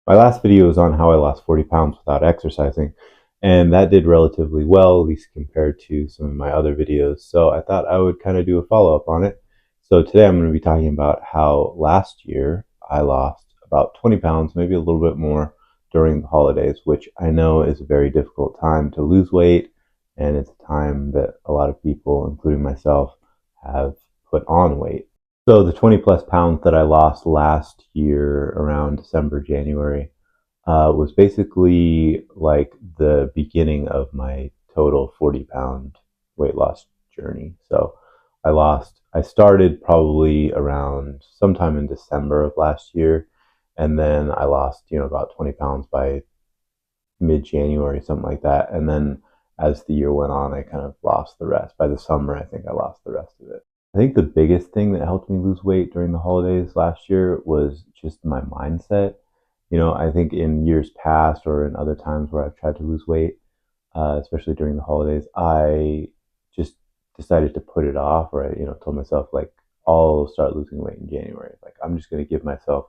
My last video was on how I lost 40 pounds without exercising, and that did relatively well, at least compared to some of my other videos. So I thought I would kind of do a follow up on it. So today I'm going to be talking about how last year I lost about 20 pounds, maybe a little bit more during the holidays, which I know is a very difficult time to lose weight. And it's a time that a lot of people, including myself, have put on weight. So the 20 plus pounds that I lost last year around December, January, was basically like the beginning of my total 40-pound weight loss journey. So I started probably around sometime in December of last year. And then I lost, about 20 pounds by mid January, something like that. And then as the year went on, I kind of lost the rest. By the summer, I think I lost the rest of it. I think the biggest thing that helped me lose weight during the holidays last year was just my mindset. I think in years past or in other times where I've tried to lose weight, especially during the holidays, I just decided to put it off, or I, told myself like I'll start losing weight in January. Like I'm just going to give myself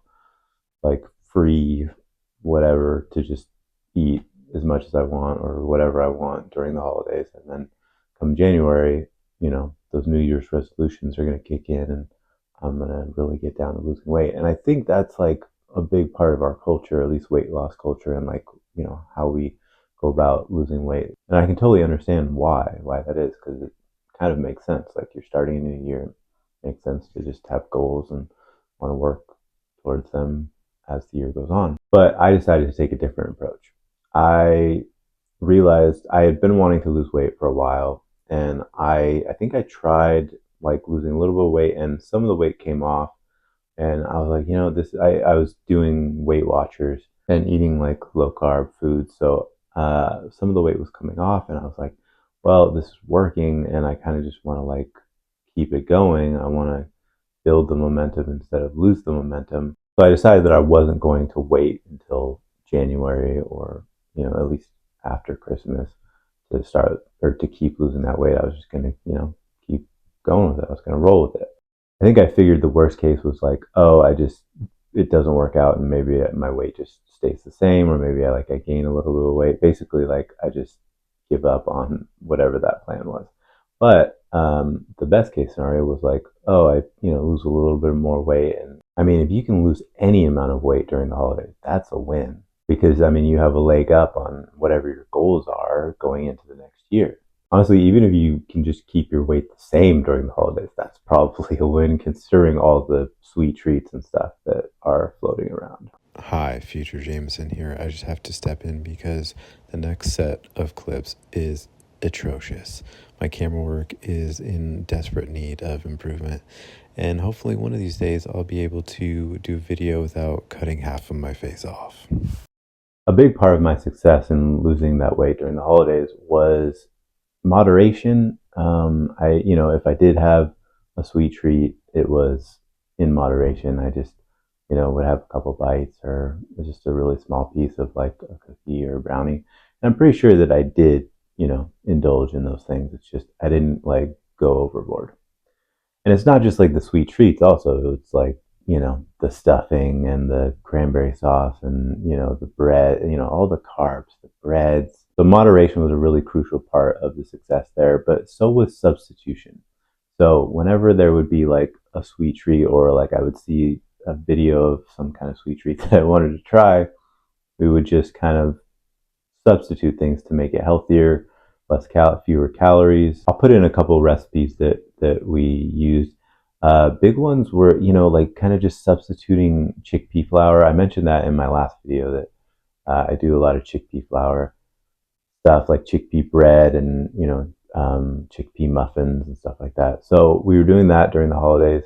like free whatever to just eat as much as I want or whatever I want during the holidays. And then come January, those New Year's resolutions are going to kick in and I'm going to really get down to losing weight. And I think that's like a big part of our culture, at least weight loss culture, and like, how we go about losing weight. And I can totally understand why that is, because it kind of makes sense. Like you're starting a new year, it makes sense to just have goals and want to work towards them as the year goes on. But I decided to take a different approach. I realized I had been wanting to lose weight for a while, and I think I tried like losing a little bit of weight, and some of the weight came off. And I was like, this. I was doing Weight Watchers and eating like low carb food, so some of the weight was coming off, and I was like, well, this is working, and I kind of just want to like keep it going. I want to build the momentum instead of lose the momentum. So I decided that I wasn't going to wait until January or, at least after Christmas to start or to keep losing that weight. I was just going to, keep going with it. I was going to roll with it. I think I figured the worst case was like, oh, it doesn't work out and maybe my weight just stays the same, or maybe I gain a little bit of weight. Basically, like I just give up on whatever that plan was. But the best case scenario was like, oh, I lose a little bit more weight, and I mean, if you can lose any amount of weight during the holidays, that's a win because I mean, you have a leg up on whatever your goals are going into the next year. Honestly, even if you can just keep your weight the same during the holidays, that's probably a win considering all the sweet treats and stuff that are floating around. Hi, Future Jameson here. I just have to step in because the next set of clips is atrocious. My camera work is in desperate need of improvement, and hopefully one of these days I'll be able to do video without cutting half of my face off. A big part of my success in losing that weight during the holidays was moderation. If I did have a sweet treat, it was in moderation. I just, would have a couple bites or just a really small piece of like a cookie or a brownie. And I'm pretty sure that I did, indulge in those things. It's just I didn't like go overboard. And it's not just like the sweet treats. Also, it's like the stuffing and the cranberry sauce and the bread. All the carbs, the breads. So moderation was a really crucial part of the success there. But so was substitution. So whenever there would be like a sweet treat, or like I would see a video of some kind of sweet treat that I wanted to try, we would just kind of substitute things to make it healthier, fewer calories. I'll put in a couple of recipes that we used. Big ones were, like kind of just substituting chickpea flour. I mentioned that in my last video that I do a lot of chickpea flour stuff, like chickpea bread and chickpea muffins and stuff like that. So we were doing that during the holidays.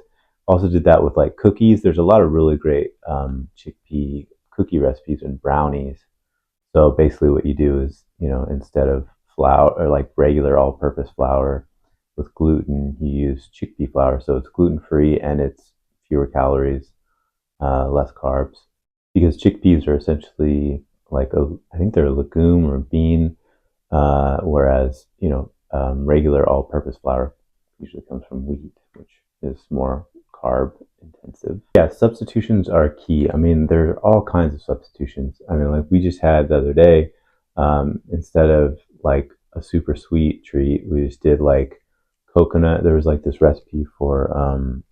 Also did that with like cookies. There's a lot of really great chickpea cookie recipes and brownies. So basically what you do is, instead of flour or like regular all-purpose flour with gluten, you use chickpea flour. So it's gluten-free and it's fewer calories, less carbs. Because chickpeas are essentially like I think they're a legume or a bean, whereas, regular all-purpose flour usually comes from wheat, which is more carb intensive. Yeah, substitutions are key. I mean, there are all kinds of substitutions. I mean, like we just had the other day, instead of like a super sweet treat, we just did like coconut. There was like this recipe for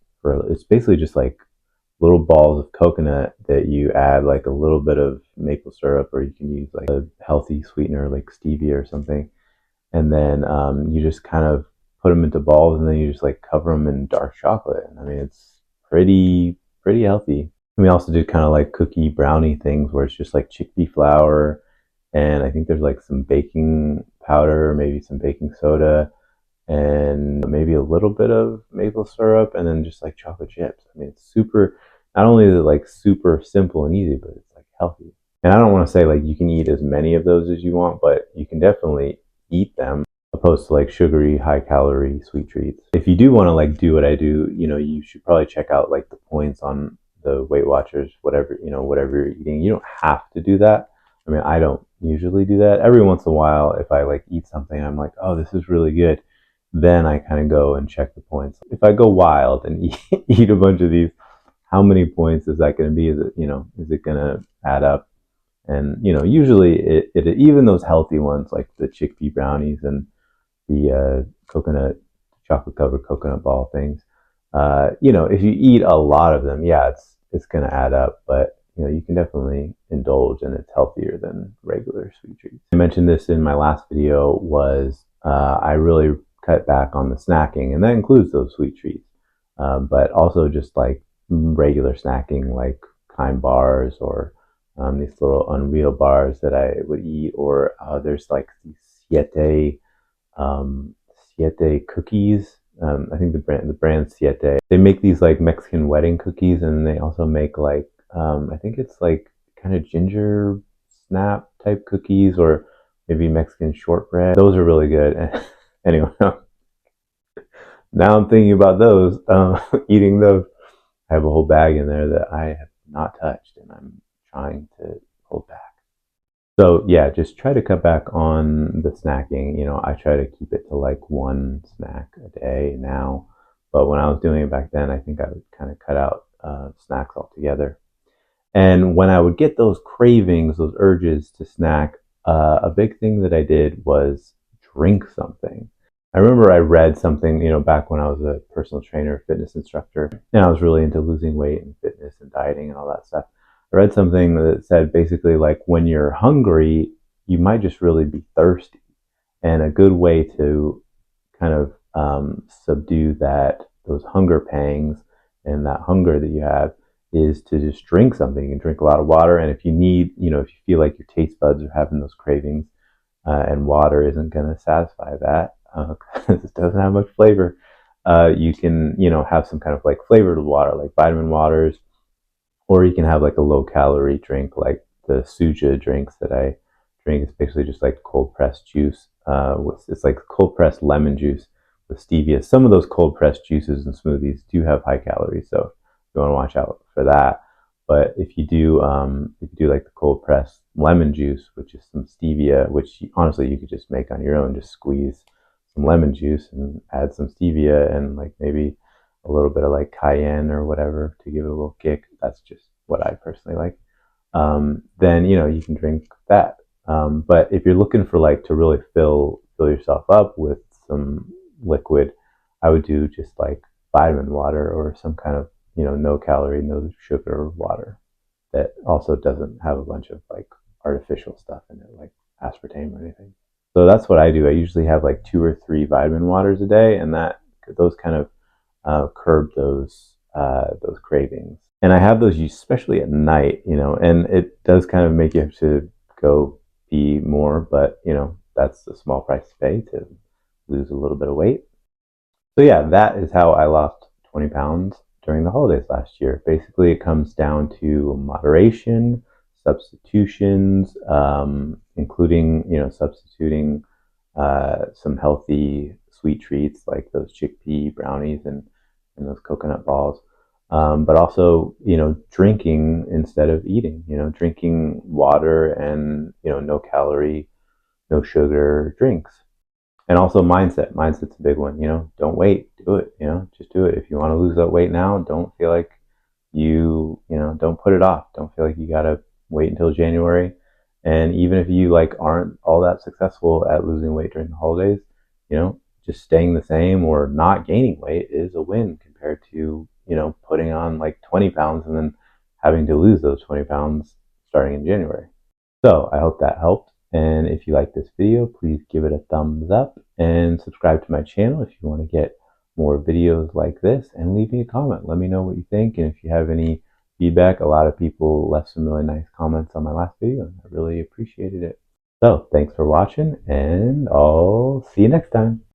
it's basically just like little balls of coconut that you add like a little bit of maple syrup, or you can use like a healthy sweetener like stevia or something, and then you just kind of put them into balls, and then you just like cover them in dark chocolate. I mean, it's pretty healthy. And we also do kind of like cookie brownie things where it's just like chickpea flour, and I think there's like some baking powder, maybe some baking soda, and maybe a little bit of maple syrup, and then just like chocolate chips. I mean, it's super. Not only is it like super simple and easy, but it's like healthy. And I don't want to say like you can eat as many of those as you want, but you can definitely eat them opposed to like sugary, high calorie sweet treats. If you do want to like do what I do, you should probably check out like the points on the Weight Watchers, whatever, whatever you're eating. You don't have to do that. I mean, I don't usually do that. Every once in a while, if I like eat something, I'm like, oh, this is really good. Then I kind of go and check the points. If I go wild and eat a bunch of these, how many points is that going to be? Is it going to add up? And usually it even those healthy ones like the chickpea brownies and the coconut chocolate covered coconut ball things. If you eat a lot of them, yeah, it's going to add up. But you can definitely indulge, and it's healthier than regular sweet treats. I mentioned this in my last video. Was I really cut back on the snacking, and that includes those sweet treats, but also just like regular snacking, like Kind bars or these little Unreal bars that I would eat, or there's like these Siete cookies. I think the brand Siete. They make these like Mexican wedding cookies, and they also make like I think it's like kind of ginger snap type cookies, or maybe Mexican shortbread. Those are really good. Anyway, now I'm thinking about those, eating those. I have a whole bag in there that I have not touched, and I'm trying to hold back. So yeah, just try to cut back on the snacking. I try to keep it to like one snack a day now, but when I was doing it back then, I think I would kind of cut out snacks altogether. And when I would get those cravings, those urges to snack, a big thing that I did was drink something. I remember I read something, back when I was a personal trainer, fitness instructor, and I was really into losing weight and fitness and dieting and all that stuff. I read something that said basically like when you're hungry, you might just really be thirsty. And a good way to kind of subdue those hunger pangs and that hunger that you have is to just drink something and drink a lot of water. And if you need, if you feel like your taste buds are having those cravings, and water isn't going to satisfy that because it doesn't have much flavor, you can, have some kind of like flavored water, like vitamin waters, or you can have like a low calorie drink like the Suja drinks that I drink. It's basically just like cold pressed juice. It's like cold pressed lemon juice with stevia. Some of those cold pressed juices and smoothies do have high calories, so you want to watch out for that. But if you do like the cold pressed lemon juice, which is some stevia, which honestly you could just make on your own, just squeeze some lemon juice and add some stevia and like maybe a little bit of like cayenne or whatever to give it a little kick. That's just what I personally like. Then you can drink that. But if you're looking for like to really fill yourself up with some liquid, I would do just like vitamin water or some kind of no calorie, no sugar water that also doesn't have a bunch of like artificial stuff in it, like aspartame or anything. So that's what I do. I usually have like 2 or 3 vitamin waters a day, and those kind of curb those cravings. And I have those especially at night, and it does kind of make you have to go pee more, but that's a small price to pay to lose a little bit of weight. So yeah, that is how I lost 20 pounds during the holidays last year. Basically, it comes down to moderation, substitutions, including substituting some healthy sweet treats like those chickpea brownies and those coconut balls. But also, drinking instead of eating, drinking water and, no calorie, no sugar drinks. And also mindset. Mindset's a big one. Don't wait. Do it. Just do it. If you want to lose that weight now, don't feel like don't put it off. Don't feel like you gotta wait until January. And even if you like aren't all that successful at losing weight during the holidays, just staying the same or not gaining weight is a win compared to putting on like 20 pounds and then having to lose those 20 pounds starting in January. So I hope that helped. And if you like this video, please give it a thumbs up and subscribe to my channel if you want to get more videos like this, and leave me a comment. Let me know what you think. And if you have any feedback, a lot of people left some really nice comments on my last video, and I really appreciated it. So thanks for watching, and I'll see you next time.